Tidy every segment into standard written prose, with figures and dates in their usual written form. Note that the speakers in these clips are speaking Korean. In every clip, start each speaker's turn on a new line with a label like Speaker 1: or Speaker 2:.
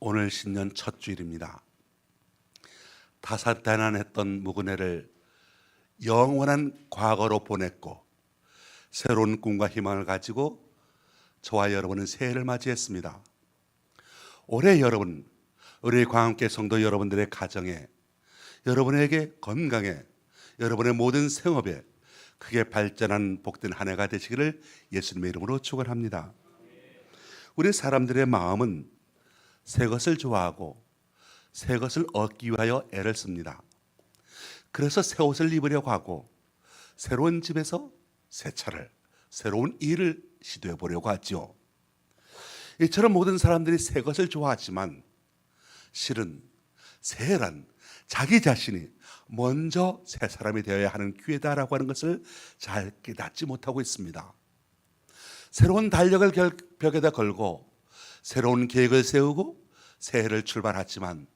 Speaker 1: 오늘 신년 첫 주일입니다. 다사다난했던 묵은해를 영원한 과거로 보냈고 새로운 꿈과 희망을 가지고 저와 여러분은 새해를 맞이했습니다. 올해 여러분, 우리 광함께 성도 여러분들의 가정에, 여러분에게 건강에, 여러분의 모든 생업에 크게 발전한 복된 한 해가 되시기를 예수님의 이름으로 축원합니다. 우리 사람들의 마음은 새 것을 좋아하고 새 것을 얻기 위하여 애를 씁니다. 그래서 새 옷을 입으려고 하고 새로운 집에서 새 차를, 새로운 일을 시도해 보려고 하죠. 이처럼 모든 사람들이 새 것을 좋아하지만 실은 새해란 자기 자신이 먼저 새 사람이 되어야 하는 기회다라고 하는 것을 잘 깨닫지 못하고 있습니다. 새로운 달력을 벽에다 걸고 새로운 계획을 세우고 새해를 출발하지만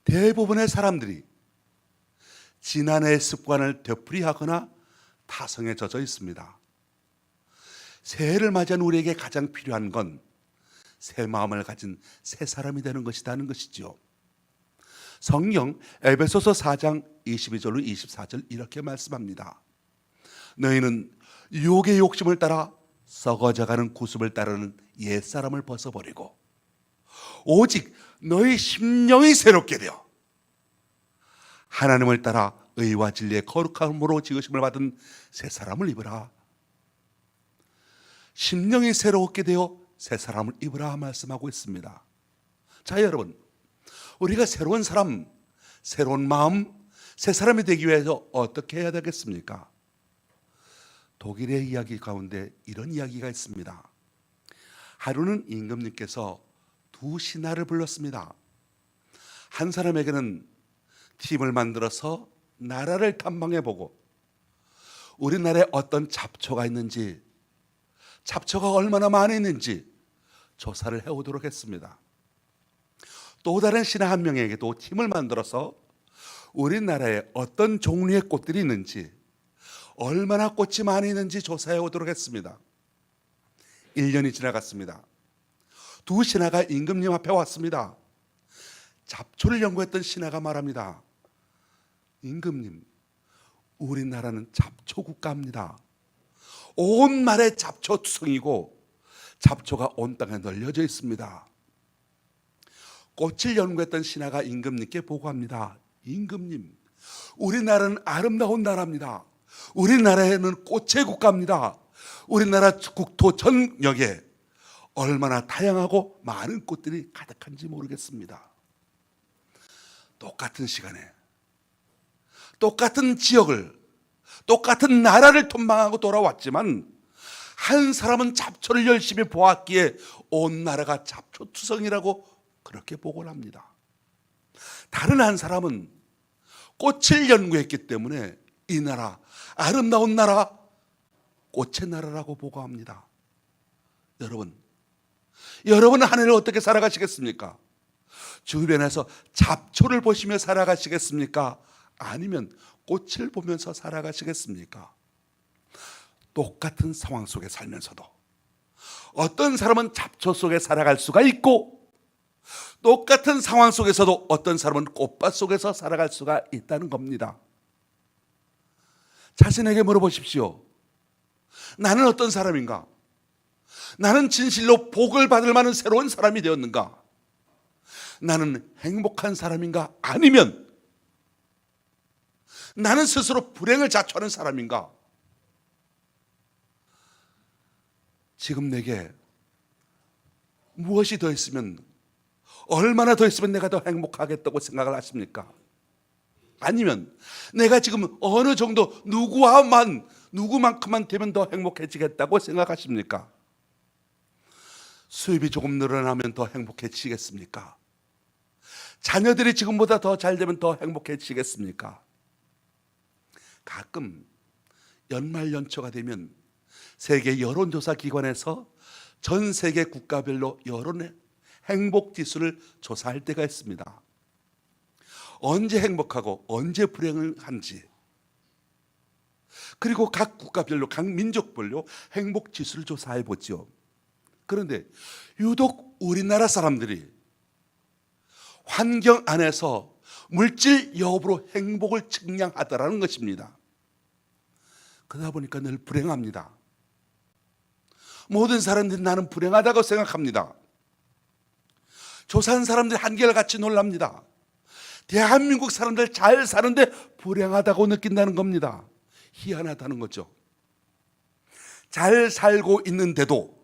Speaker 1: 대부분의 사람들이 지난해의 습관을 되풀이하거나 타성에 젖어 있습니다. 새해를 맞이한 우리에게 가장 필요한 건 새 마음을 가진 새 사람이 되는 것이라는 것이죠. 성경 에베소서 4장 22절로 24절 이렇게 말씀합니다. 너희는 육의 욕심을 따라 썩어져가는 구습을 따르는 옛사람을 벗어버리고 오직 너희 심령이 새롭게 되어 하나님을 따라 의와 진리의 거룩함으로 지으심을 받은 새 사람을 입으라. 심령이 새롭게 되어 새 사람을 입으라 말씀하고 있습니다. 자, 여러분, 우리가 새로운 사람, 새로운 마음, 새 사람이 되기 위해서 어떻게 해야 되겠습니까? 독일의 이야기 가운데 이런 이야기가 있습니다. 하루는 임금님께서 두 신하를 불렀습니다. 한 사람에게는 팀을 만들어서 나라를 탐방해보고 우리나라에 어떤 잡초가 있는지, 잡초가 얼마나 많이 있는지 조사를 해오도록 했습니다. 또 다른 신하 한 명에게도 팀을 만들어서 우리나라에 어떤 종류의 꽃들이 있는지, 얼마나 꽃이 많이 있는지 조사해 오도록 했습니다. 1년이 지나갔습니다. 두 신하가 임금님 앞에 왔습니다. 잡초를 연구했던 신하가 말합니다. 임금님, 우리나라는 잡초 국가입니다. 온 말에 잡초투성이고 잡초가 온 땅에 널려져 있습니다. 꽃을 연구했던 신하가 임금님께 보고합니다. 임금님, 우리나라는 아름다운 나라입니다. 우리나라에는 꽃의 국가입니다. 우리나라 국토 전역에 얼마나 다양하고 많은 꽃들이 가득한지 모르겠습니다. 똑같은 시간에 똑같은 지역을, 똑같은 나라를 탐방하고 돌아왔지만 한 사람은 잡초를 열심히 보았기에 온 나라가 잡초투성이라고 그렇게 보고를 합니다. 다른 한 사람은 꽃을 연구했기 때문에 이 나라, 아름다운 나라, 꽃의 나라라고 보고합니다. 여러분은 한 해를 어떻게 살아가시겠습니까? 주변에서 잡초를 보시며 살아가시겠습니까? 아니면 꽃을 보면서 살아가시겠습니까? 똑같은 상황 속에 살면서도 어떤 사람은 잡초 속에 살아갈 수가 있고 똑같은 상황 속에서도 어떤 사람은 꽃밭 속에서 살아갈 수가 있다는 겁니다. 자신에게 물어보십시오. 나는 어떤 사람인가? 나는 진실로 복을 받을 만한 새로운 사람이 되었는가? 나는 행복한 사람인가? 아니면 나는 스스로 불행을 자초하는 사람인가? 지금 내게 무엇이 더 있으면, 얼마나 더 있으면 내가 더 행복하겠다고 생각을 하십니까? 아니면 내가 지금 어느 정도 누구만큼만 되면 더 행복해지겠다고 생각하십니까? 수입이 조금 늘어나면 더 행복해지겠습니까? 자녀들이 지금보다 더 잘 되면 더 행복해지겠습니까? 가끔 연말 연초가 되면 세계 여론조사 기관에서 전 세계 국가별로 여론의 행복 지수를 조사할 때가 있습니다. 언제 행복하고 언제 불행을 한지, 그리고 각 국가별로, 각 민족별로 행복 지수를 조사해 보죠. 그런데 유독 우리나라 사람들이 환경 안에서 물질 여업으로 행복을 측량하더라는 것입니다. 그러다 보니까 늘 불행합니다. 모든 사람들이 나는 불행하다고 생각합니다. 조사한 사람들이 한결같이 놀랍니다. 대한민국 사람들 잘 사는데 불행하다고 느낀다는 겁니다. 희한하다는 거죠. 잘 살고 있는데도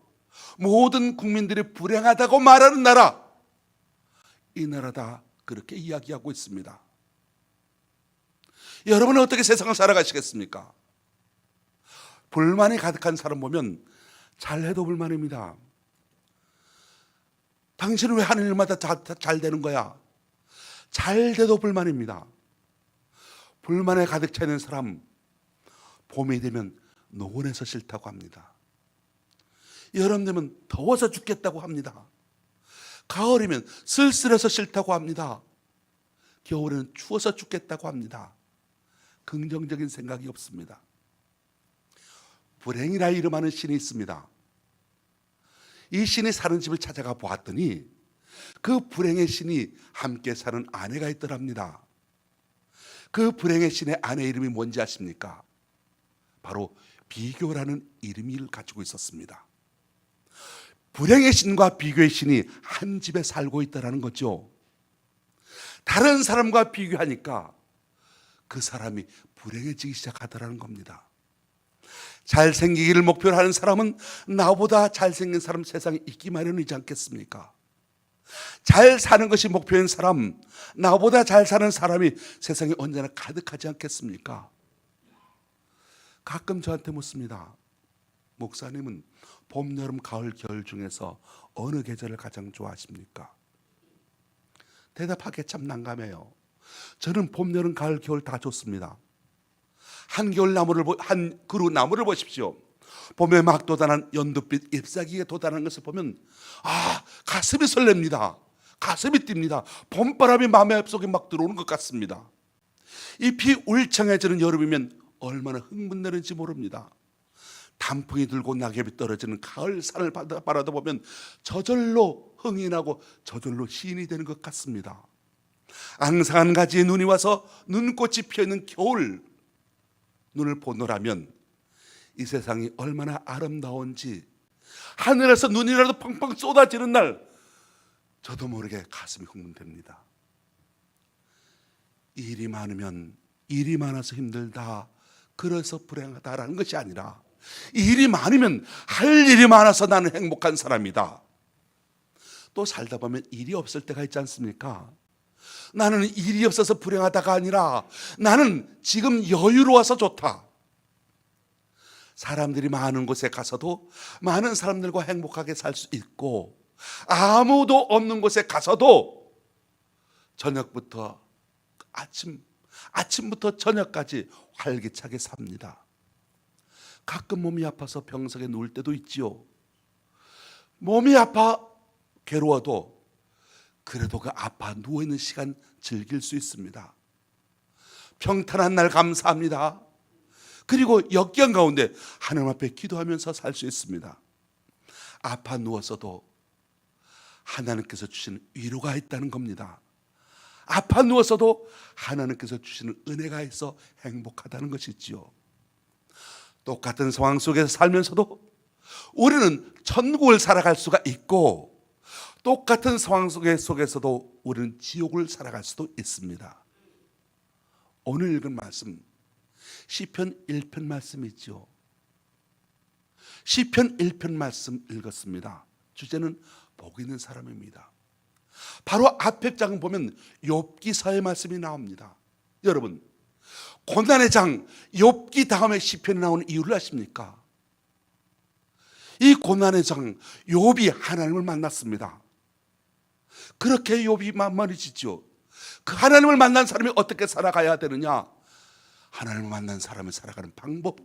Speaker 1: 모든 국민들이 불행하다고 말하는 나라, 이 나라다, 그렇게 이야기하고 있습니다. 여러분은 어떻게 세상을 살아가시겠습니까? 불만이 가득한 사람 보면 잘해도 불만입니다. 당신은 왜 하는 일마다 잘 되는 거야? 잘 돼도 불만입니다. 불만에 가득 차 있는 사람, 봄이 되면 노곤해서 싫다고 합니다. 여름 되면 더워서 죽겠다고 합니다. 가을이면 쓸쓸해서 싫다고 합니다. 겨울에는 추워서 죽겠다고 합니다. 긍정적인 생각이 없습니다. 불행이라 이름하는 신이 있습니다. 이 신이 사는 집을 찾아가 보았더니 그 불행의 신이 함께 사는 아내가 있더랍니다. 그 불행의 신의 아내 이름이 뭔지 아십니까? 바로 비교라는 이름을 가지고 있었습니다. 불행의 신과 비교의 신이 한 집에 살고 있다는 거죠. 다른 사람과 비교하니까 그 사람이 불행해지기 시작하더라는 겁니다. 잘생기기를 목표로 하는 사람은 나보다 잘생긴 사람 세상에 있기 마련이지 않겠습니까? 잘 사는 것이 목표인 사람, 나보다 잘 사는 사람이 세상에 언제나 가득하지 않겠습니까? 가끔 저한테 묻습니다. 목사님은 봄, 여름, 가을, 겨울 중에서 어느 계절을 가장 좋아하십니까? 대답하기 참 난감해요. 저는 봄, 여름, 가을, 겨울 다 좋습니다. 한겨울 나무를, 한 그루 나무를 보십시오. 봄에 막 돋아난 연두빛 잎사귀에 돋아난 것을 보면 가슴이 설렙니다. 가슴이 뜁니다. 봄바람이 마음속에 막 들어오는 것 같습니다. 잎이 울창해지는 여름이면 얼마나 흥분되는지 모릅니다. 단풍이 들고 낙엽이 떨어지는 가을 산을 바라다 보면 저절로 흥이 나고 저절로 시인이 되는 것 같습니다. 앙상한 가지에 눈이 와서 눈꽃이 피어있는 겨울, 눈을 보노라면 이 세상이 얼마나 아름다운지, 하늘에서 눈이라도 펑펑 쏟아지는 날 저도 모르게 가슴이 흥분됩니다. 일이 많으면 일이 많아서 힘들다, 그래서 불행하다라는 것이 아니라 일이 많으면 할 일이 많아서 나는 행복한 사람이다. 또 살다 보면 일이 없을 때가 있지 않습니까? 나는 일이 없어서 불행하다가 아니라 나는 지금 여유로워서 좋다. 사람들이 많은 곳에 가서도 많은 사람들과 행복하게 살 수 있고, 아무도 없는 곳에 가서도 저녁부터 아침부터 저녁까지 활기차게 삽니다. 가끔 몸이 아파서 병석에 누울 때도 있지요. 몸이 아파 괴로워도 그래도 그 아파 누워있는 시간 즐길 수 있습니다. 평탄한 날 감사합니다. 그리고 역경 가운데 하나님 앞에 기도하면서 살 수 있습니다. 아파 누워서도 하나님께서 주시는 위로가 있다는 겁니다. 아파 누워서도 하나님께서 주시는 은혜가 있어 행복하다는 것이지요. 똑같은 상황 속에서 살면서도 우리는 천국을 살아갈 수가 있고, 똑같은 상황 속에서도 우리는 지옥을 살아갈 수도 있습니다. 오늘 읽은 말씀, 시편 1편 말씀이죠. 시편 1편 말씀 읽었습니다. 주제는 복 있는 사람입니다. 바로 앞에 장 보면 욥기서의 말씀이 나옵니다. 여러분, 고난의 장 욥기 다음에 시편이 나오는 이유를 아십니까? 이 고난의 장 욥이 하나님을 만났습니다. 그렇게 욥이 만만히 짓죠. 그 하나님을 만난 사람이 어떻게 살아가야 되느냐, 하나님을 만난 사람이 살아가는 방법,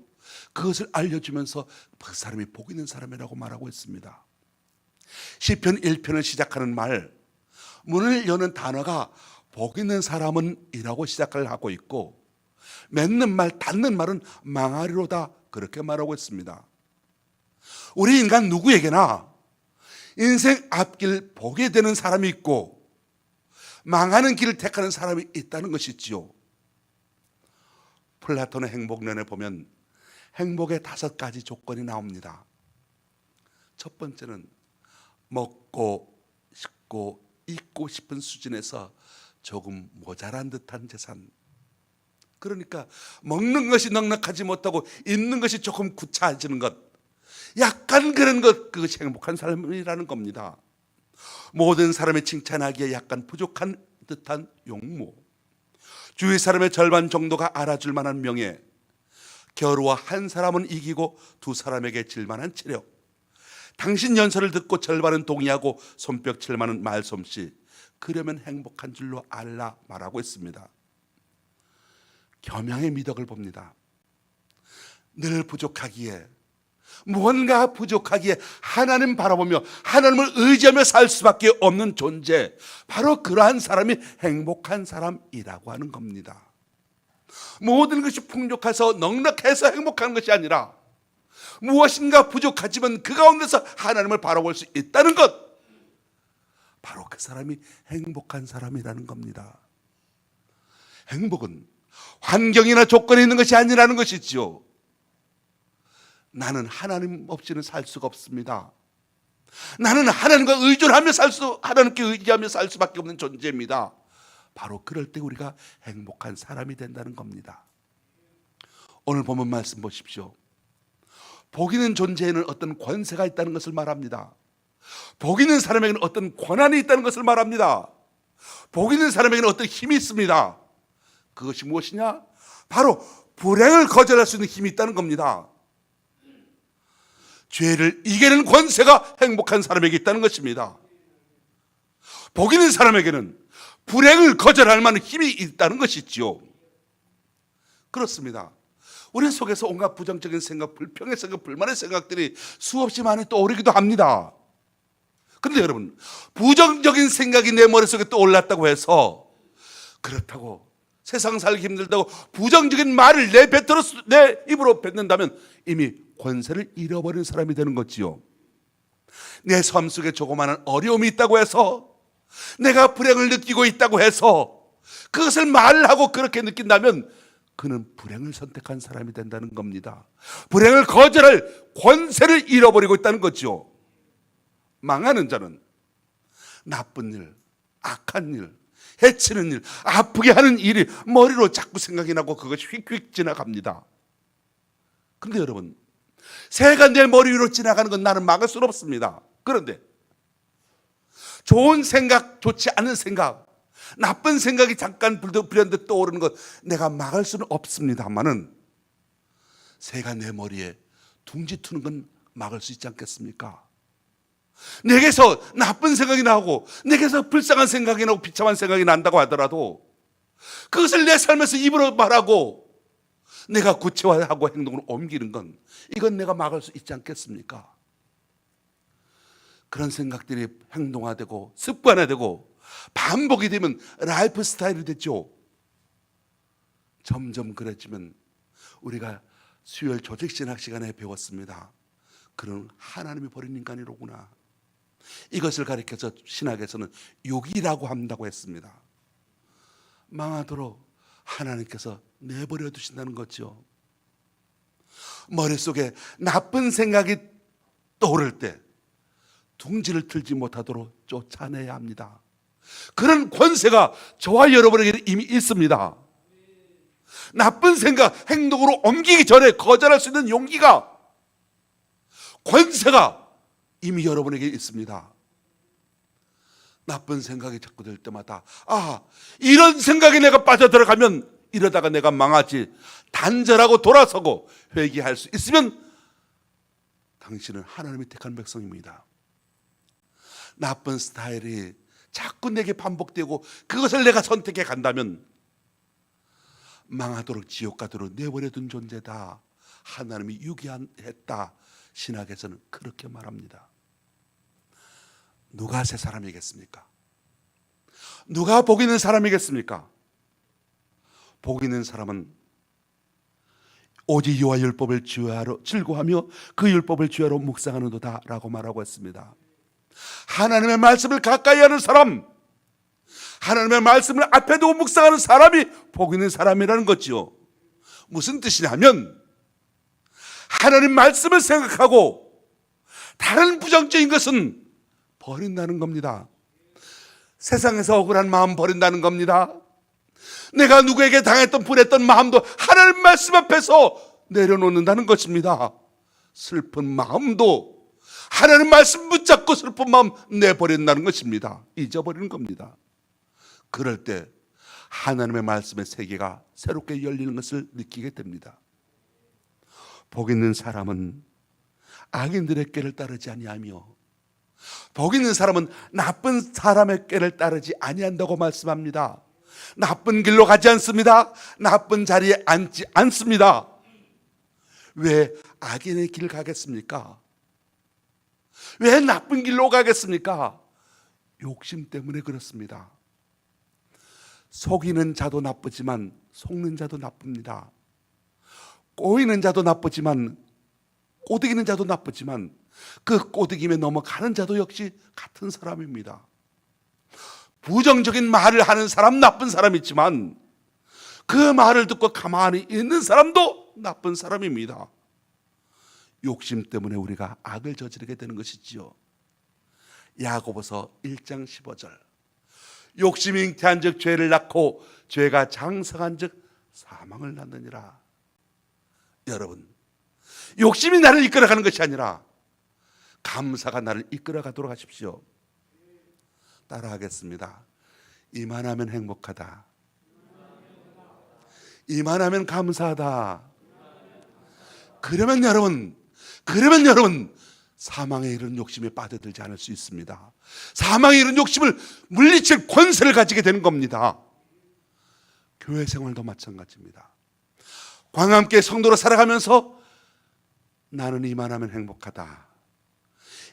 Speaker 1: 그것을 알려주면서 그 사람이 복 있는 사람이라고 말하고 있습니다. 시편 1편을 시작하는 말, 문을 여는 단어가 복 있는 사람은 이라고 시작을 하고 있고, 맺는 말, 닫는 말은 망하리로다, 그렇게 말하고 있습니다. 우리 인간 누구에게나 인생 앞길 보게 되는 사람이 있고 망하는 길을 택하는 사람이 있다는 것이지요. 플라톤의 행복론에 보면 행복의 5가지 조건이 나옵니다. 첫 번째는 먹고 싶고 입고 싶은 수준에서 조금 모자란 듯한 재산. 그러니까 먹는 것이 넉넉하지 못하고 입는 것이 조금 구차해지는 것, 약간 그런 것, 그것이 행복한 삶이라는 겁니다. 모든 사람이 칭찬하기에 약간 부족한 듯한 용모, 주위 사람의 절반 정도가 알아줄 만한 명예, 겨루어 한 사람은 이기고 2사람에게 질 만한 체력, 당신 연설을 듣고 절반은 동의하고 손뼉칠 만한 말솜씨, 그러면 행복한 줄로 알라 말하고 있습니다. 겸양의 미덕을 봅니다. 늘 부족하기에, 무언가 부족하기에 하나님 바라보며 하나님을 의지하며 살 수밖에 없는 존재, 바로 그러한 사람이 행복한 사람이라고 하는 겁니다. 모든 것이 풍족해서 넉넉해서 행복한 것이 아니라 무엇인가 부족하지만 그 가운데서 하나님을 바라볼 수 있다는 것, 바로 그 사람이 행복한 사람이라는 겁니다. 행복은 환경이나 조건이 있는 것이 아니라는 것이지요. 나는 하나님 없이는 살 수가 없습니다. 나는 하나님과 하나님께 의지하며 살 수밖에 없는 존재입니다. 바로 그럴 때 우리가 행복한 사람이 된다는 겁니다. 오늘 본문 말씀 보십시오. 복 있는 존재에는 어떤 권세가 있다는 것을 말합니다. 복 있는 사람에게는 어떤 권한이 있다는 것을 말합니다. 복 있는 사람에게는 어떤 힘이 있습니다. 그것이 무엇이냐? 바로 불행을 거절할 수 있는 힘이 있다는 겁니다. 죄를 이기는 권세가 행복한 사람에게 있다는 것입니다. 복 있는 사람에게는 불행을 거절할 만한 힘이 있다는 것이지요. 그렇습니다. 우리 속에서 온갖 부정적인 생각, 불평의 생각, 불만의 생각들이 수없이 많이 떠오르기도 합니다. 그런데 여러분, 부정적인 생각이 내 머릿속에 떠올랐다고 해서 그렇다고 세상 살기 힘들다고 부정적인 말을 내 입으로 뱉는다면 이미 권세를 잃어버린 사람이 되는 거지요. 내 삶 속에 조그마한 어려움이 있다고 해서, 내가 불행을 느끼고 있다고 해서 그것을 말하고 그렇게 느낀다면 그는 불행을 선택한 사람이 된다는 겁니다. 불행을 거절할 권세를 잃어버리고 있다는 거죠. 망하는 자는 나쁜 일, 악한 일, 해치는 일, 아프게 하는 일이 머리로 자꾸 생각이 나고 그것이 휙휙 지나갑니다. 그런데 여러분, 새가 내 머리 위로 지나가는 건 나는 막을 수는 없습니다. 그런데 좋은 생각, 좋지 않은 생각, 나쁜 생각이 잠깐 불현듯 떠오르는 것 내가 막을 수는 없습니다만은 새가 내 머리에 둥지 트는 건 막을 수 있지 않겠습니까? 내게서 나쁜 생각이 나고 내게서 불쌍한 생각이 나고 비참한 생각이 난다고 하더라도 그것을 내 삶에서 입으로 말하고 내가 구체화하고 행동으로 옮기는 건, 이건 내가 막을 수 있지 않겠습니까? 그런 생각들이 행동화되고 습관화되고 반복이 되면 라이프 스타일이 됐죠. 점점 그랬지만 우리가 수요일 조직신학 시간에 배웠습니다. 그는 하나님이 버린 인간이로구나. 이것을 가리켜서 신학에서는 육이라고 한다고 했습니다. 망하도록 하나님께서 내버려 두신다는 거죠. 머릿속에 나쁜 생각이 떠오를 때 둥지를 틀지 못하도록 쫓아내야 합니다. 그런 권세가 저와 여러분에게 이미 있습니다. 나쁜 생각 행동으로 옮기기 전에 거절할 수 있는 용기가, 권세가 이미 여러분에게 있습니다. 나쁜 생각이 자꾸 들 때마다 이런 생각에 내가 빠져들어가면 이러다가 내가 망하지, 단절하고 돌아서고 회개할 수 있으면 당신은 하나님이 택한 백성입니다. 나쁜 스타일이 자꾸 내게 반복되고 그것을 내가 선택해 간다면 망하도록 지옥 가도록 내버려둔 존재다. 하나님이 유기했다. 신학에서는 그렇게 말합니다. 누가 새 사람이겠습니까? 누가 복 있는 사람이겠습니까? 복 있는 사람은 오직 여호와 율법을 즐거워하며 그 율법을 주야로 묵상하는도다 라고 말하고 있습니다. 하나님의 말씀을 가까이 하는 사람, 하나님의 말씀을 앞에 두고 묵상하는 사람이 복 있는 사람이라는 거지요. 무슨 뜻이냐면 하나님 말씀을 생각하고 다른 부정적인 것은 버린다는 겁니다. 세상에서 억울한 마음 버린다는 겁니다. 내가 누구에게 당했던 불했던 마음도 하나님 말씀 앞에서 내려놓는다는 것입니다. 슬픈 마음도 하나님 말씀 붙잡고 슬픈 마음 내버린다는 것입니다. 잊어버리는 겁니다. 그럴 때 하나님의 말씀의 세계가 새롭게 열리는 것을 느끼게 됩니다. 복 있는 사람은 악인들의 꾀를 따르지 아니하며 복 있는 사람은 나쁜 사람의 꾀를 따르지 아니한다고 말씀합니다. 나쁜 길로 가지 않습니다. 나쁜 자리에 앉지 않습니다. 왜 악인의 길 가겠습니까? 왜 나쁜 길로 가겠습니까? 욕심 때문에 그렇습니다. 속이는 자도 나쁘지만 속는 자도 나쁩니다. 꼬이는 자도 나쁘지만 꼬드기는 자도 나쁘지만 그 꼬드김에 넘어가는 자도 역시 같은 사람입니다. 부정적인 말을 하는 사람 나쁜 사람 있지만 그 말을 듣고 가만히 있는 사람도 나쁜 사람입니다. 욕심 때문에 우리가 악을 저지르게 되는 것이지요. 야고보서 1장 15절 욕심이 잉태한 즉 죄를 낳고 죄가 장성한 즉 사망을 낳느니라. 여러분, 욕심이 나를 이끌어가는 것이 아니라 감사가 나를 이끌어가도록 하십시오. 따라하겠습니다. 이만하면 행복하다. 이만하면 감사하다. 그러면 여러분 사망에 이른 욕심에 빠져들지 않을 수 있습니다. 사망에 이른 욕심을 물리칠 권세를 가지게 되는 겁니다. 교회 생활도 마찬가지입니다. 광함께 성도로 살아가면서 나는 이만하면 행복하다,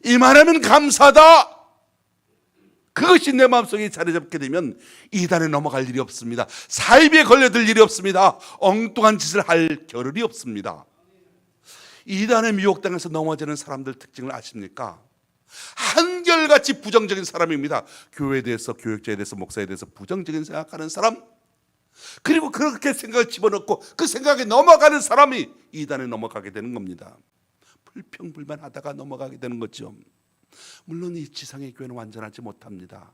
Speaker 1: 이만하면 감사하다, 그것이 내 마음속에 자리 잡게 되면 이단에 넘어갈 일이 없습니다. 사이비에 걸려들 일이 없습니다. 엉뚱한 짓을 할 겨를이 없습니다. 이단의 미혹당해서 넘어지는 사람들 특징을 아십니까? 한결같이 부정적인 사람입니다. 교회에 대해서, 교육자에 대해서, 목사에 대해서 부정적인 생각하는 사람, 그리고 그렇게 생각을 집어넣고 그 생각에 넘어가는 사람이 이단에 넘어가게 되는 겁니다. 불평불만하다가 넘어가게 되는 거죠. 물론 이 지상의 교회는 완전하지 못합니다.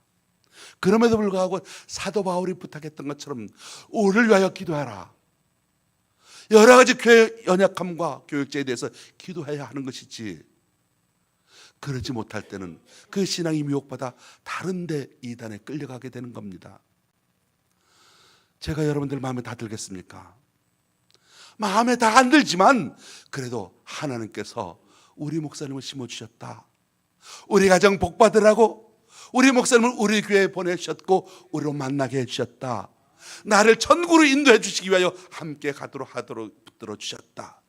Speaker 1: 그럼에도 불구하고 사도 바울이 부탁했던 것처럼 우리를 위하여 기도하라. 여러 가지 교회 연약함과 교육자에 대해서 기도해야 하는 것이지, 그러지 못할 때는 그 신앙이 미혹받아 다른 데 이단에 끌려가게 되는 겁니다. 제가 여러분들 마음에 다 들겠습니까? 마음에 다 안 들지만 그래도 하나님께서 우리 목사님을 심어주셨다, 우리 가정 복받으라고 우리 목사님을 우리 교회에 보내주셨고 우리로 만나게 해주셨다, 나를 천국으로 인도해 주시기 위하여 함께 가도록 붙들어 주셨다,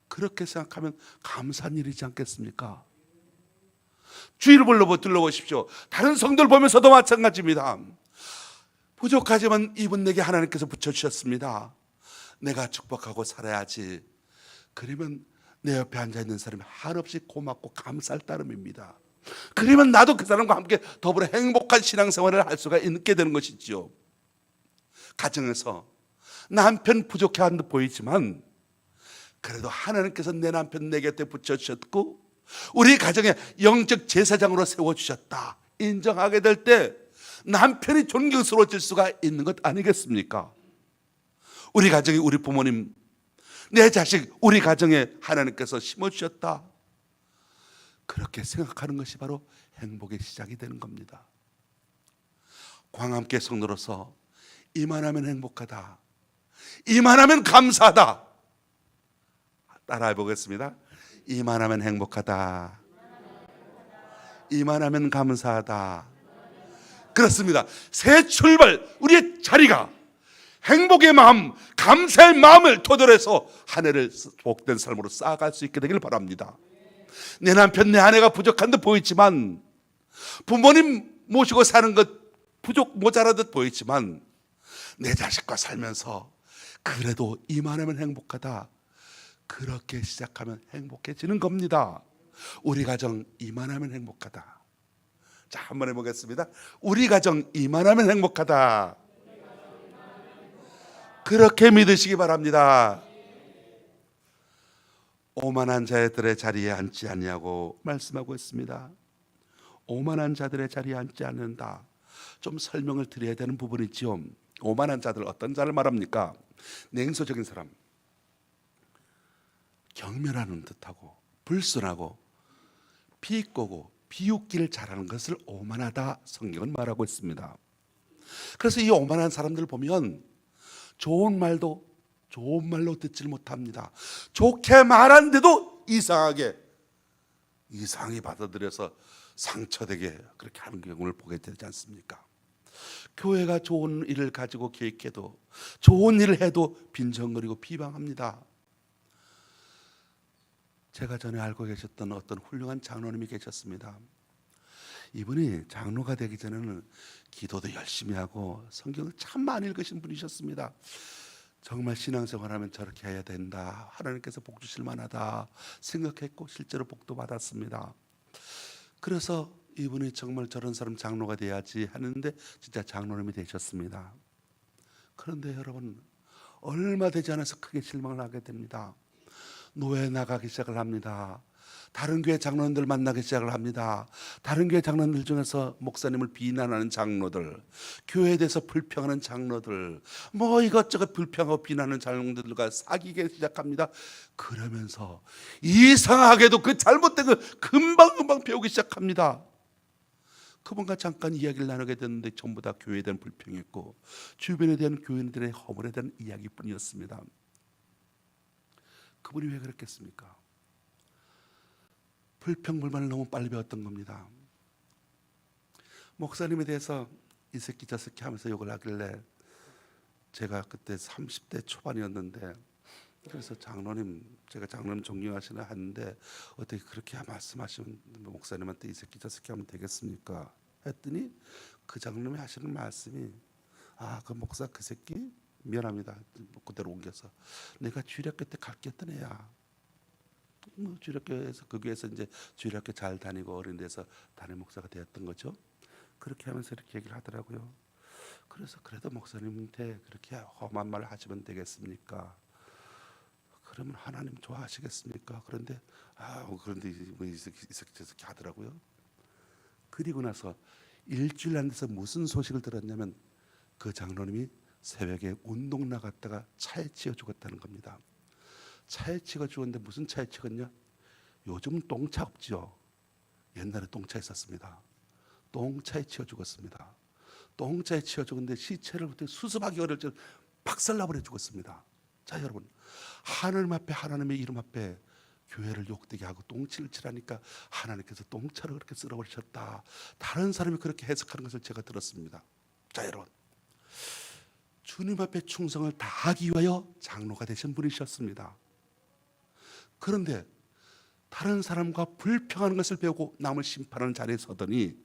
Speaker 1: 그렇게 생각하면 감사한 일이지 않겠습니까? 주위를 둘러보십시오. 다른 성도를 보면서도 마찬가지입니다. 부족하지만 이분 내게 하나님께서 붙여주셨습니다. 내가 축복하고 살아야지. 그러면 내 옆에 앉아있는 사람이 한없이 고맙고 감사할 따름입니다. 그러면 나도 그 사람과 함께 더불어 행복한 신앙생활을 할 수가 있게 되는 것이지요. 가정에서 남편 부족해하는 듯 보이지만 그래도 하나님께서 내 남편 내 곁에 붙여주셨고 우리 가정에 영적 제사장으로 세워주셨다 인정하게 될 때 남편이 존경스러워질 수가 있는 것 아니겠습니까? 우리 가정에 우리 부모님, 내 자식, 우리 가정에 하나님께서 심어주셨다, 그렇게 생각하는 것이 바로 행복의 시작이 되는 겁니다. 광함께 성도로서 이만하면 행복하다, 이만하면 감사하다, 따라해 보겠습니다. 이만하면 행복하다, 이만하면 감사하다. 그렇습니다. 새 출발, 우리의 자리가 행복의 마음, 감사의 마음을 토대로 해서 한 해를 복된 삶으로 쌓아갈 수 있게 되기를 바랍니다. 내 남편, 내 아내가 부족한 듯 보이지만, 부모님 모시고 사는 것 모자란 듯 보이지만, 내 자식과 살면서 그래도 이만하면 행복하다, 그렇게 시작하면 행복해지는 겁니다. 우리 가정 이만하면 행복하다, 자, 한번 해보겠습니다. 우리 가정 이만하면 행복하다. 그렇게 믿으시기 바랍니다. 오만한 자들의 자리에 앉지 않냐고 말씀하고 있습니다. 오만한 자들의 자리에 앉지 않는다. 좀 설명을 드려야 되는 부분이 있죠. 오만한 자들, 어떤 자를 말합니까? 냉소적인 사람, 경멸하는 듯하고 불순하고 비꼬고 비웃기를 잘하는 것을 오만하다 성경은 말하고 있습니다. 그래서 이 오만한 사람들 보면 좋은 말로 듣질 못합니다. 좋게 말하는데도 이상하게 받아들여서 상처되게 그렇게 하는 경우를 보게 되지 않습니까? 교회가 좋은 일을 가지고 계획해도, 좋은 일을 해도 빈정거리고 비방합니다. 제가 전에 알고 계셨던 어떤 훌륭한 장로님이 계셨습니다. 이분이 장로가 되기 전에는 기도도 열심히 하고 성경을 참 많이 읽으신 분이셨습니다. 정말 신앙생활하면 저렇게 해야 된다, 하나님께서 복 주실 만하다 생각했고 실제로 복도 받았습니다. 그래서 이분이 정말 저런 사람 장로가 돼야지 하는데 진짜 장로님이 되셨습니다. 그런데 여러분, 얼마 되지 않아서 크게 실망을 하게 됩니다. 노예 나가기 시작을 합니다. 다른 교회 장로님들 만나기 시작을 합니다. 다른 교회 장로님들 중에서 목사님을 비난하는 장로들, 교회에 대해서 불평하는 장로들, 뭐 이것저것 불평하고 비난하는 장로들과 사귀기 시작합니다. 그러면서 이상하게도 그 잘못된 거 금방 배우기 시작합니다. 그분과 잠깐 이야기를 나누게 됐는데 전부 다 교회에 대한 불평이었고 주변에 대한 교인들의 허물에 대한 이야기뿐이었습니다. 그분이 왜 그랬겠습니까? 불평불만을 너무 빨리 배웠던 겁니다. 목사님에 대해서 이 새끼 저 새끼 하면서 욕을 하길래 제가 그때 30대 초반이었는데, 그래서 제가 장로님 존경하시나 하는데 어떻게 그렇게 말씀하시면 목사님한테 이 새끼 저 새끼 하면 되겠습니까? 했더니 그 장로님이 하시는 말씀이, 그 목사 그 새끼 미안합니다. 그대로 옮겨서 내가 주일학교 때 가르쳤던 애야. 주일학교에서 그 교회에서 이제 주일학교 잘 다니고 어린 데서 담임 목사가 되었던 거죠. 그렇게 하면서 이렇게 얘기를 하더라고요. 그래서 그래도 목사님한테 그렇게 험한 말을 하시면 되겠습니까? 그러면 하나님 좋아하시겠습니까? 그런데 이 새끼 하더라고요. 그리고 나서 일주일 안 돼서 무슨 소식을 들었냐면 그 장로님이 새벽에 운동 나갔다가 차에 치여 죽었다는 겁니다. 차에 치여 죽었는데 무슨 차에 치였냐? 요즘 똥차 없죠. 옛날에 똥차 있었습니다. 똥차에 치여 죽었습니다. 똥차에 치여 죽었는데 시체를 수습하기 어려울 때 박살나버려 죽었습니다. 자, 여러분, 하나님 앞에, 하나님의 이름 앞에 교회를 욕되게 하고 똥치를 치라니까 하나님께서 똥차를 그렇게 쓸어버리셨다, 다른 사람이 그렇게 해석하는 것을 제가 들었습니다. 자, 여러분, 주님 앞에 충성을 다하기 위하여 장로가 되신 분이셨습니다. 그런데 다른 사람과 불평하는 것을 배우고 남을 심판하는 자리에 서더니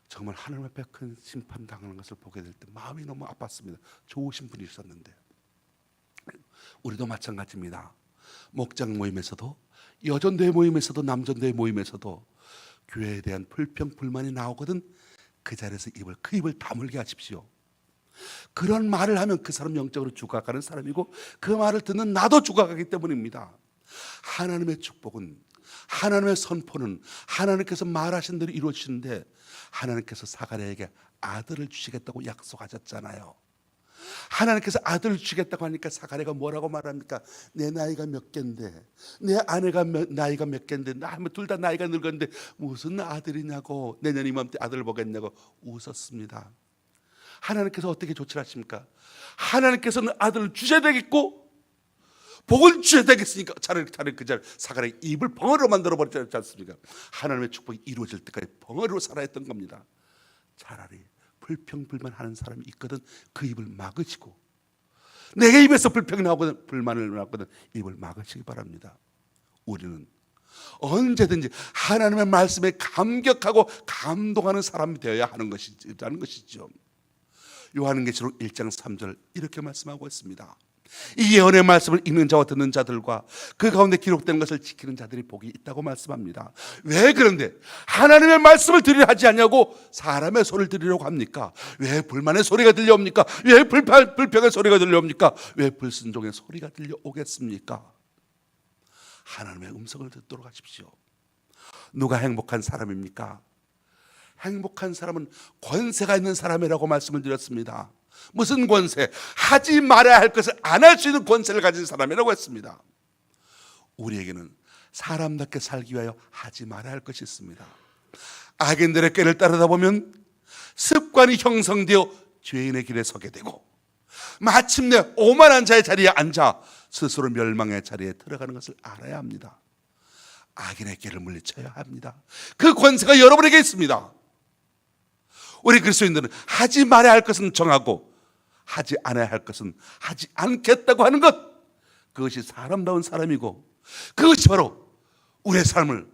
Speaker 1: 정말 하나님 앞에 큰 심판당하는 것을 보게 될 때 마음이 너무 아팠습니다. 좋으신 분이셨는데. 우리도 마찬가지입니다. 목장 모임에서도, 여전도회 모임에서도, 남전도회 모임에서도 교회에 대한 불평 불만이 나오거든 그 자리에서 그 입을 다물게 하십시오. 그런 말을 하면 그 사람 영적으로 죽어가는 사람이고 그 말을 듣는 나도 죽어가기 때문입니다. 하나님의 축복은, 하나님의 선포는 하나님께서 말하신 대로 이루어지는데, 하나님께서 사가랴에게 아들을 주시겠다고 약속하셨잖아요. 하나님께서 아들을 주시겠다고 하니까 사가랴가 뭐라고 말합니까? 내 나이가 몇 갠데, 내 아내가 나이가 몇 갠데, 둘 다 나이가 늙었는데 무슨 아들이냐고, 내년 이맘때 아들을 보겠냐고 웃었습니다. 하나님께서 어떻게 조치하십니까? 하나님께서는 아들을 주셔야 되겠고 복을 주셔야 되겠으니까 차라리 그 자리 사가랴의 입을 벙어리로 만들어 버리지 않습니까? 하나님의 축복이 이루어질 때까지 벙어리로 살아야 했던 겁니다. 차라리 불평불만하는 사람이 있거든 그 입을 막으시고, 내게 입에서 불평이 나오거든, 불만을 나오거든 입을 막으시기 바랍니다. 우리는 언제든지 하나님의 말씀에 감격하고 감동하는 사람이 되어야 하는 것이죠. 요한계시록 1장 3절 이렇게 말씀하고 있습니다. 이 예언의 말씀을 읽는 자와 듣는 자들과 그 가운데 기록된 것을 지키는 자들이 복이 있다고 말씀합니다. 왜 그런데 하나님의 말씀을 들으려 하지 않냐고 사람의 소리를 들으려고 합니까? 왜 불만의 소리가 들려옵니까? 왜 불평의 소리가 들려옵니까? 왜 불순종의 소리가 들려오겠습니까? 하나님의 음성을 듣도록 하십시오. 누가 행복한 사람입니까? 행복한 사람은 권세가 있는 사람이라고 말씀을 드렸습니다. 무슨 권세? 하지 말아야 할 것을 안 할 수 있는 권세를 가진 사람이라고 했습니다. 우리에게는 사람답게 살기 위하여 하지 말아야 할 것이 있습니다. 악인들의 꾀를 따르다 보면 습관이 형성되어 죄인의 길에 서게 되고 마침내 오만한 자의 자리에 앉아 스스로 멸망의 자리에 들어가는 것을 알아야 합니다. 악인의 꾀를 물리쳐야 합니다. 그 권세가 여러분에게 있습니다. 우리 그리스도인들은 하지 말아야 할 것은 정하고 하지 않아야 할 것은 하지 않겠다고 하는 것, 그것이 사람다운 사람이고 그것이 바로 우리의 삶을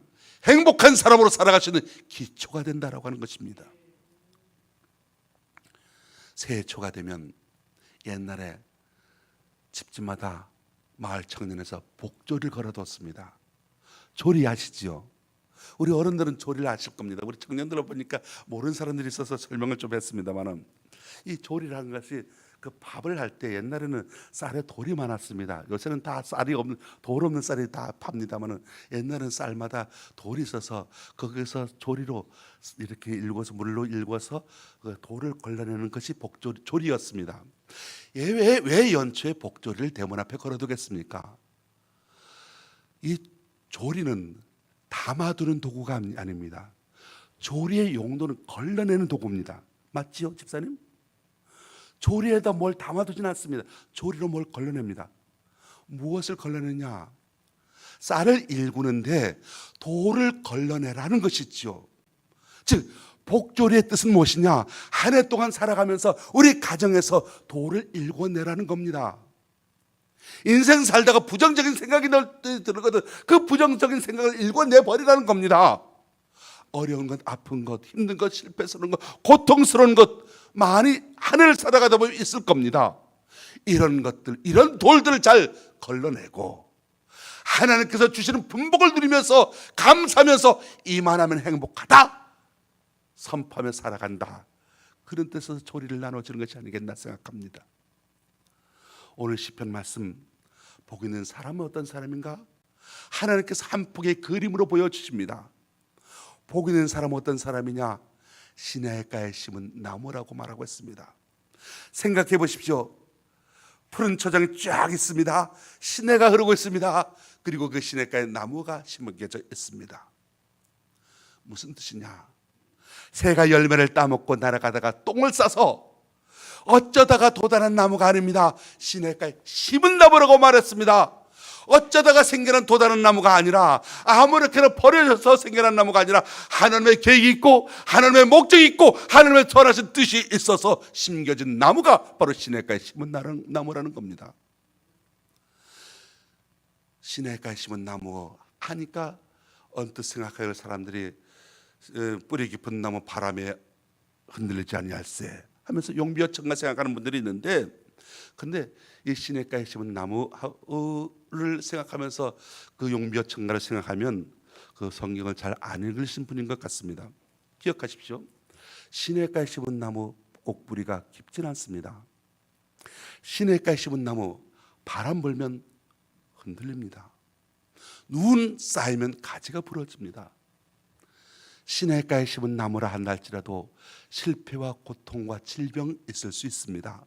Speaker 1: 행복한 사람으로 살아갈 수 있는 기초가 된다라고 하는 것입니다. 새해 초가 되면 옛날에 집집마다 마을 청년에서 복조를 걸어뒀습니다. 조리 아시지요? 우리 어른들은 조리를 아실 겁니다. 우리 청년들을 보니까 모르는 사람들이 있어서 설명을 좀 했습니다만은, 이 조리라는 것이 그 밥을 할 때 옛날에는 쌀에 돌이 많았습니다. 요새는 다 쌀이 없는, 돌 없는 쌀이 다 팝니다만은 옛날에는 쌀마다 돌이 있어서 거기서 조리로 이렇게 일궈서 물로 일궈서 그 돌을 걸러내는 것이 조리였습니다. 왜 연초에 복조리를 대문 앞에 걸어두겠습니까? 이 조리는 담아두는 도구가 아닙니다. 조리의 용도는 걸러내는 도구입니다. 맞지요, 집사님? 조리에다 뭘 담아두진 않습니다. 조리로 뭘 걸러냅니다. 무엇을 걸러내냐? 쌀을 일구는데 돌을 걸러내라는 것이지요. 즉 복조리의 뜻은 무엇이냐? 한 해 동안 살아가면서 우리 가정에서 돌을 일궈내라는 겁니다. 인생 살다가 부정적인 생각이 들거든. 그 부정적인 생각을 일궈내버리라는 겁니다. 어려운 것, 아픈 것, 힘든 것, 실패스러운 것, 고통스러운 것 많이 한 해를 살아가다 보면 있을 겁니다. 이런 것들, 이런 돌들을 잘 걸러내고 하나님께서 주시는 분복을 누리면서 감사하면서 이만하면 행복하다, 선포하며 살아간다, 그런 뜻에서 조리를 나눠주는 것이 아니겠나 생각합니다. 오늘 시편 말씀, 복 있는 사람은 어떤 사람인가? 하나님께서 한 폭의 그림으로 보여주십니다. 복 있는 사람은 어떤 사람이냐? 시냇가에 심은 나무라고 말하고 있습니다. 생각해 보십시오. 푸른 초장이 쫙 있습니다. 시내가 흐르고 있습니다. 그리고 그 시냇가에 나무가 심겨져 있습니다. 무슨 뜻이냐? 새가 열매를 따먹고 날아가다가 똥을 싸서 어쩌다가 돋아난 나무가 아닙니다. 시냇가에 심은 나무라고 말했습니다. 어쩌다가 생겨난 돋아난 나무가 아니라, 아무렇게나 버려져서 생겨난 나무가 아니라 하나님의 계획이 있고 하나님의 목적이 있고 하나님의 선하신 뜻이 있어서 심겨진 나무가 바로 시냇가에 심은 나무라는 겁니다. 시냇가에 심은 나무 하니까 언뜻 생각할 사람들이 뿌리 깊은 나무 바람에 흔들리지 아니할세 하면서 용비어천가 생각하는 분들이 있는데, 근데 이 시냇가에 심은 나무를 생각하면서 그 용비어천가를 생각하면 그 성경을 잘 안 읽으신 분인 것 같습니다. 기억하십시오. 시냇가에 심은 나무 꼭 뿌리가 깊진 않습니다. 시냇가에 심은 나무 바람 불면 흔들립니다. 눈 쌓이면 가지가 부러집니다. 시냇가에 심은 나무라 한달지라도 실패와 고통과 질병이 있을 수 있습니다.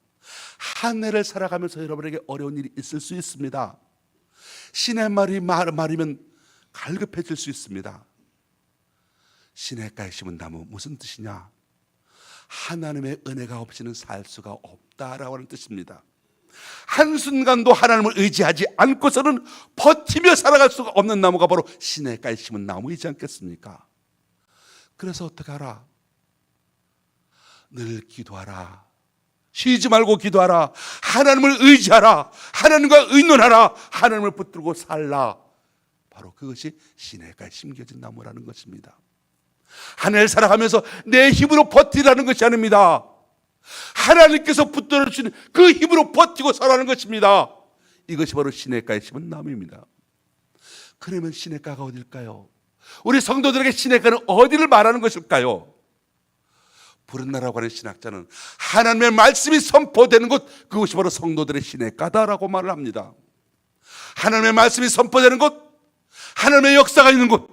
Speaker 1: 한 해를 살아가면서 여러분에게 어려운 일이 있을 수 있습니다. 시냇말이 마르면 갈급해질 수 있습니다. 시냇가에 심은 나무 무슨 뜻이냐? 하나님의 은혜가 없이는 살 수가 없다라고 하는 뜻입니다. 한순간도 하나님을 의지하지 않고서는 버티며 살아갈 수가 없는 나무가 바로 시냇가에 심은 나무이지 않겠습니까? 그래서 어떻게 하라? 늘 기도하라. 쉬지 말고 기도하라. 하나님을 의지하라. 하나님과 의논하라. 하나님을 붙들고 살라. 바로 그것이 시냇가에 심겨진 나무라는 것입니다. 한 해를 살아가면서 내 힘으로 버티라는 것이 아닙니다. 하나님께서 붙들어 주신 그 힘으로 버티고 살아가는 것입니다. 이것이 바로 시냇가에 심은 나무입니다. 그러면 시냇가가 어딜까요? 우리 성도들에게 시냇가는 어디를 말하는 것일까요? 브룬나라고 하는 신학자는 하나님의 말씀이 선포되는 곳, 그것이 바로 성도들의 시냇가다라고 말을 합니다. 하나님의 말씀이 선포되는 곳, 하나님의 역사가 있는 곳,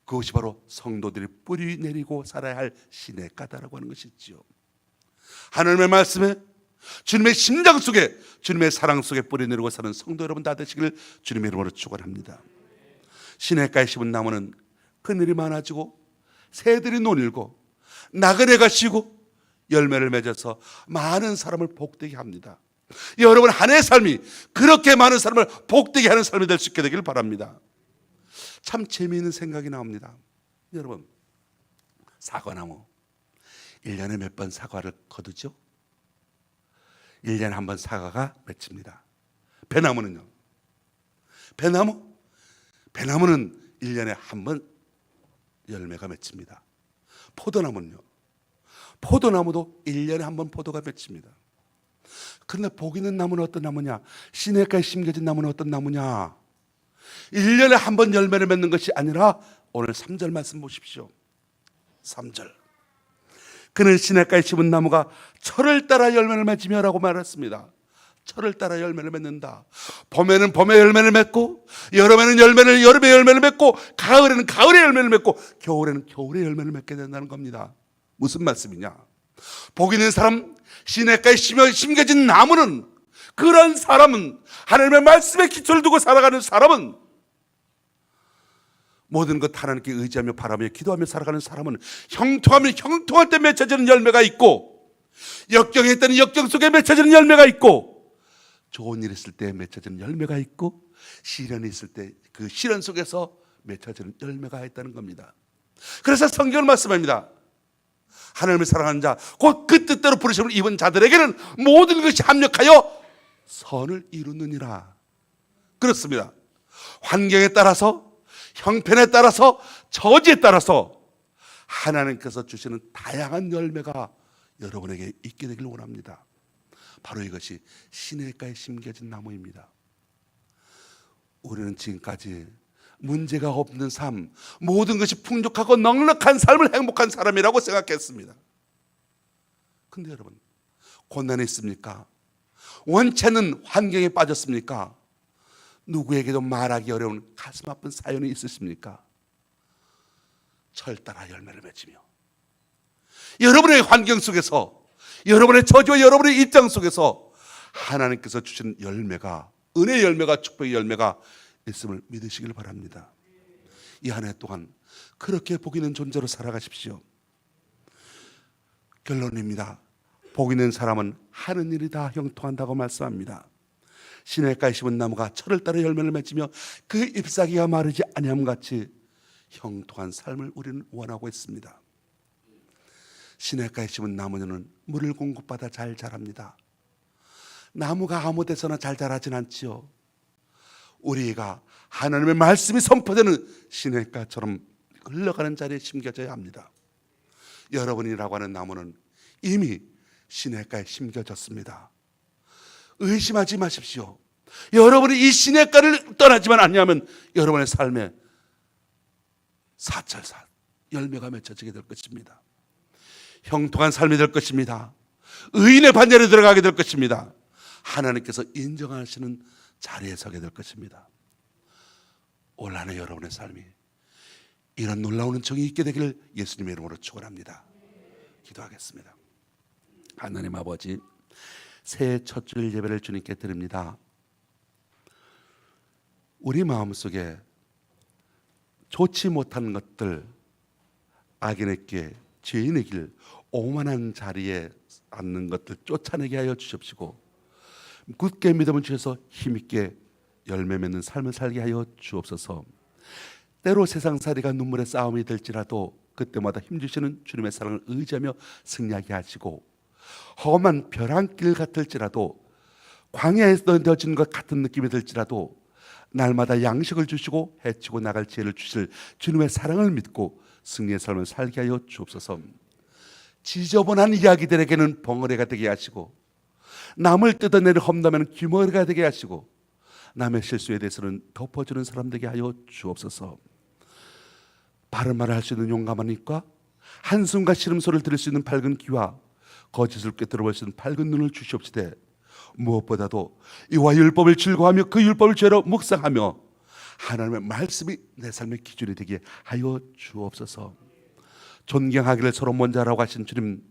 Speaker 1: 그것이 바로 성도들이 뿌리 내리고 살아야 할 시냇가다라고 하는 것이지요. 하나님의 말씀에, 주님의 심장 속에, 주님의 사랑 속에 뿌리 내리고 사는 성도 여러분 다 되시기를 주님의 이름으로 축원합니다. 시냇가에 심은 나무는 그늘이 많아지고 새들이 논일고 나그네가 쉬고 열매를 맺어서 많은 사람을 복되게 합니다. 여러분 한 해의 삶이 그렇게 많은 사람을 복되게 하는 삶이 될 수 있게 되기를 바랍니다. 참 재미있는 생각이 나옵니다. 여러분, 사과나무 1년에 몇 번 사과를 거두죠? 1년에 한 번 사과가 맺힙니다. 배나무는요? 배나무는 1년에 한 번 열매가 맺힙니다. 포도나무는요? 포도나무도 1년에 한 번 포도가 맺힙니다. 그런데 복 있는 나무는 어떤 나무냐? 시냇가에 심겨진 나무는 어떤 나무냐? 1년에 한 번 열매를 맺는 것이 아니라 오늘 3절 말씀 보십시오. 3절. 그는 시냇가에 심은 나무가 철을 따라 열매를 맺으며라고 말했습니다. 철을 따라 열매를 맺는다. 봄에는 봄에 열매를 맺고, 여름에는 여름에 열매를 맺고, 가을에는 가을에 열매를 맺고, 겨울에는 겨울에 열매를 맺게 된다는 겁니다. 무슨 말씀이냐? 복 있는 사람, 시냇가에 심겨진 나무는, 그런 사람은, 하나님의 말씀에 기초를 두고 살아가는 사람은, 모든 것 하나님께 의지하며 바라며 기도하며 살아가는 사람은 형통할 때 맺혀지는 열매가 있고, 역경에 있다는 역경 속에 맺혀지는 열매가 있고, 좋은 일 있을 때 맺혀지는 열매가 있고, 시련이 있을 때 그 시련 속에서 맺혀지는 열매가 있다는 겁니다. 그래서 성경을 말씀합니다. 하나님을 사랑하는 자, 곧 그 뜻대로 부르심을 입은 자들에게는 모든 것이 합력하여 선을 이루느니라. 그렇습니다. 환경에 따라서, 형편에 따라서, 처지에 따라서 하나님께서 주시는 다양한 열매가 여러분에게 있게 되길 원합니다. 바로 이것이 시냇가에 심겨진 나무입니다. 우리는 지금까지 문제가 없는 삶, 모든 것이 풍족하고 넉넉한 삶을 행복한 사람이라고 생각했습니다. 근데 여러분, 고난이 있습니까? 원체는 환경에 빠졌습니까? 누구에게도 말하기 어려운 가슴 아픈 사연이 있으십니까? 철 따라 열매를 맺으며 여러분의 환경 속에서, 여러분의 처지와 여러분의 입장 속에서 하나님께서 주신 열매가, 은혜의 열매가, 축복의 열매가 있음을 믿으시길 바랍니다. 이 한 해 동안 그렇게 복 있는 존재로 살아가십시오. 결론입니다. 복 있는 사람은 하는 일이 다 형통한다고 말씀합니다. 시냇가에 심은 나무가 철을 따라 열매를 맺으며 그 잎사귀가 마르지 아니함 같이 형통한 삶을 우리는 원하고 있습니다. 시냇가에 심은 나무는 물을 공급받아 잘 자랍니다. 나무가 아무 데서나 잘 자라진 않지요. 우리가 하나님의 말씀이 선포되는 시냇가처럼 흘러가는 자리에 심겨져야 합니다. 여러분이라고 하는 나무는 이미 시냇가에 심겨졌습니다. 의심하지 마십시오. 여러분이 이 시냇가를 떠나지만 않냐면 여러분의 삶에 사철사 열매가 맺혀지게 될 것입니다. 형통한 삶이 될 것입니다. 의인의 반열에 들어가게 될 것입니다. 하나님께서 인정하시는 자리에 서게 될 것입니다. 올 한 해 여러분의 삶이 이런 놀라운 은총이 있게 되기를 예수님의 이름으로 축원합니다. 기도하겠습니다. 하나님 아버지, 새해 첫 주일 예배를 주님께 드립니다. 우리 마음속에 좋지 못한 것들, 악인에게, 죄인에게 오만한 자리에 앉는 것들 쫓아내게 하여 주십시고, 굳게 믿음을 주셔서 힘있게 열매 맺는 삶을 살게 하여 주옵소서. 때로 세상살이가 눈물의 싸움이 될지라도 그때마다 힘주시는 주님의 사랑을 의지하며 승리하게 하시고, 험한 벼랑길 같을지라도 광야에 던져진 것 같은 느낌이 들지라도 날마다 양식을 주시고 해치고 나갈 지혜를 주실 주님의 사랑을 믿고 승리의 삶을 살게 하여 주옵소서. 지저분한 이야기들에게는 벙어리가 되게 하시고, 남을 뜯어내는 험담에는 귀머리가 되게 하시고, 남의 실수에 대해서는 덮어주는 사람 되게 하여 주옵소서. 바른 말을 할 수 있는 용감한 입과 한숨과 시름소리를 들을 수 있는 밝은 귀와 거짓을 꿰뚫어볼 수 있는 밝은 눈을 주시옵시되, 무엇보다도 이와 율법을 즐거워하며 그 율법을 죄로 묵상하며 하나님의 말씀이 내 삶의 기준이 되게 하여 주옵소서. 존경하기를 서로 먼저 하라고 하신 주님,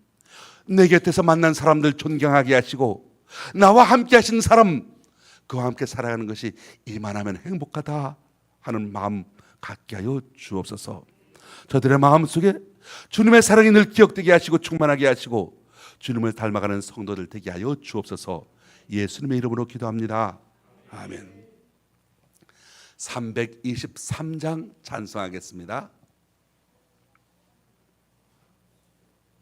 Speaker 1: 내 곁에서 만난 사람들 존경하게 하시고, 나와 함께 하신 사람, 그와 함께 살아가는 것이 이만하면 행복하다 하는 마음 갖게 하여 주옵소서. 저들의 마음속에 주님의 사랑이 늘 기억되게 하시고 충만하게 하시고 주님을 닮아가는 성도들 되게 하여 주옵소서. 예수님의 이름으로 기도합니다. 아멘. 323장 찬송하겠습니다.